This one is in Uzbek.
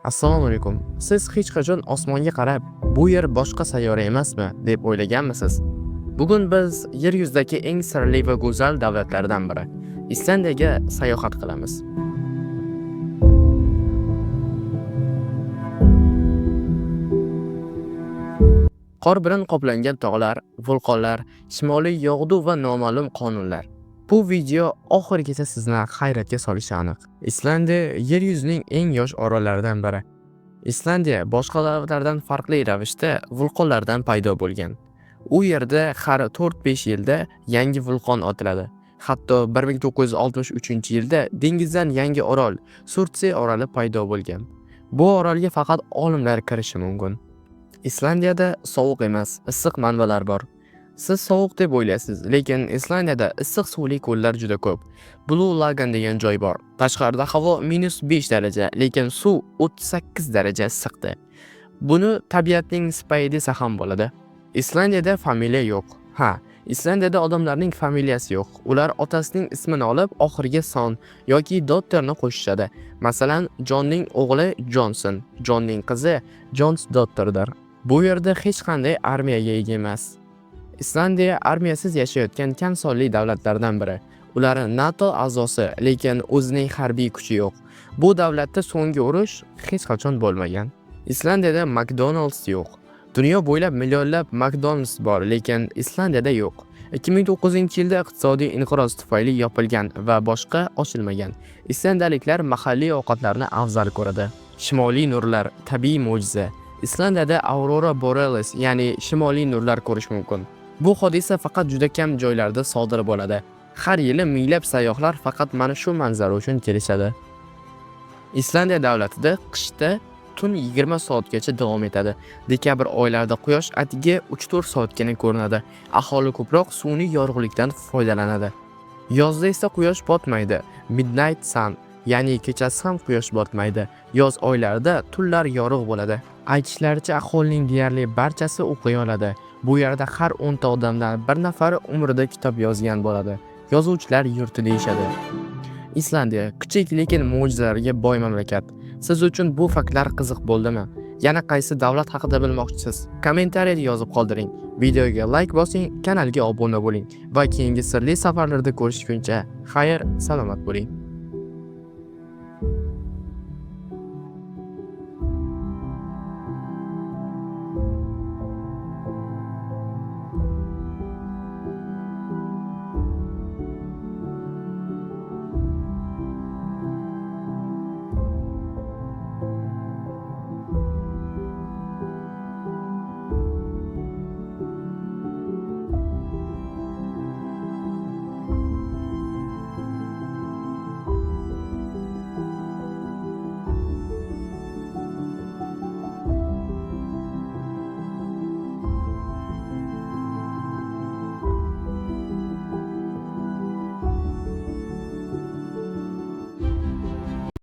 Assalomu alaykum. Siz hech qachon osmonga qarab, bu yer boshqa sayyora emasmi deb o'ylaganmisiz? Bugun biz yer yuzidagi eng sirli va go'zal davlatlardan biri Islandiyaga sayohat qilamiz. Qor bilan qoplangan tog'lar, vulqonlar, shimoliy yog'du va noma'lum qonunlar. Bu video oxirigacha sizni hayratga solishi aniq. Islandiya yer yuzining eng yosh orollaridan biri. Islandiya boshqa davlatlardan farqli ravishda vulqonlardan paydo bo'lgan. U yerda har 4-5 yilda yangi vulqon otiladi. Hatto 1963-yilda dengizdan yangi orol, Surtsiy oroli paydo bo'lgan. Bu orolga faqat olimlar kirishi mumkin. Islandiyada sovuq emas, issiq manbalar bor. Siz sovuq deb o'ylaysiz, lekin Islandiyada issiq suvli ko'llar juda ko'p. Blue Lagoon degan joy bor. Tashqarida havo -5 daraja, lekin suv 38 daraja issiqdi. Buni tabiatning sipayi desa ham bo'ladi. Islandiyada familiya yo'q. Ha, Islandiyada odamlarning familiyasi yo'q. Ular otasining ismini olib, oxiriga son yoki dotterni qo'shishadi. Masalan, Jonning o'g'li Jonson, Jonning qizi Jonsdottirdir. Bu yerda hech qanday armiyaga ega emas. Islandiya armiyasiz yashayotgan kam sonli davlatlardan biri. Ular NATO a'zosi, lekin o'zining harbiy kuchi yo'q. Bu davlatda so'nggi urush hech qachon bo'lmagan. Islandiyada McDonald's yo'q. Dunyo bo'ylab millionlab McDonald's bor, lekin Islandiyada yo'q. 2009-yilda iqtisodiy inqiroz tufayli yopilgan va boshqa ochilmagan. Islandiyaliklar mahalliy ovqatlarni afzal ko'radi. Shimoliy nurlar tabiiy mo'jiza. Islandiyada Aurora Borealis, ya'ni shimoliy nurlar ko'rish mumkin. Bu hodisa faqat juda kam joylarda sodir bo'ladi. Har yili minglab sayyohlar faqat mana shu manzara uchun kelishadi. Islandiya davlatida qishda tun 20 soatgacha davom etadi. Dekabr oylarida quyosh atigi 3-4 soatgina ko'rinadi. Aholi ko'proq sun'iy yorug'likdan foydalanadi. Yozda esa quyosh botmaydi. Midnight sun, ya'ni kechasi ham quyosh botmaydi. Yoz oylarida tunlar yorug' bo'ladi. Aytishlaricha aholining deyarli barchasi o'qiy oladi. Bu yerda har 10 ta odamdan bir nafari umrida kitob yozgan bo'ladi. Yozuvchilar yurti deyishadi. Islandiya kichik lekin mo'jizalarga boy mamlakat. Siz uchun bu faktlar qiziq bo'ldimi? Yana qaysi davlat haqida bilmoqchisiz? Kommentariyada yozib qoldiring. Videoga like bosing, kanalga obuna bo'ling va keyingi sirli safarlarda ko'rishguncha xayr, salomat bo'ling.